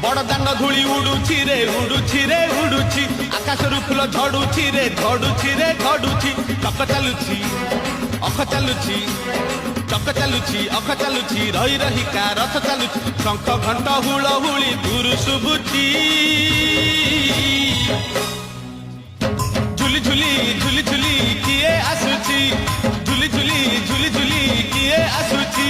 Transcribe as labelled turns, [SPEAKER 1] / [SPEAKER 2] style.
[SPEAKER 1] बड़ दान धूली उड़ुची रे उड़ुची रे उड़ुची आकाशरू फूल झड़ुची रे झड़ुची रे झड़ुची चक चलुची अख चलुची चक चलुची अख चलुची रही रहिका रथ चलुची शंख घंट हुल हुली दूर शुभुची झुली झुली झुली झुली किए आसुची झुली झुली झुली झुली किए आसुची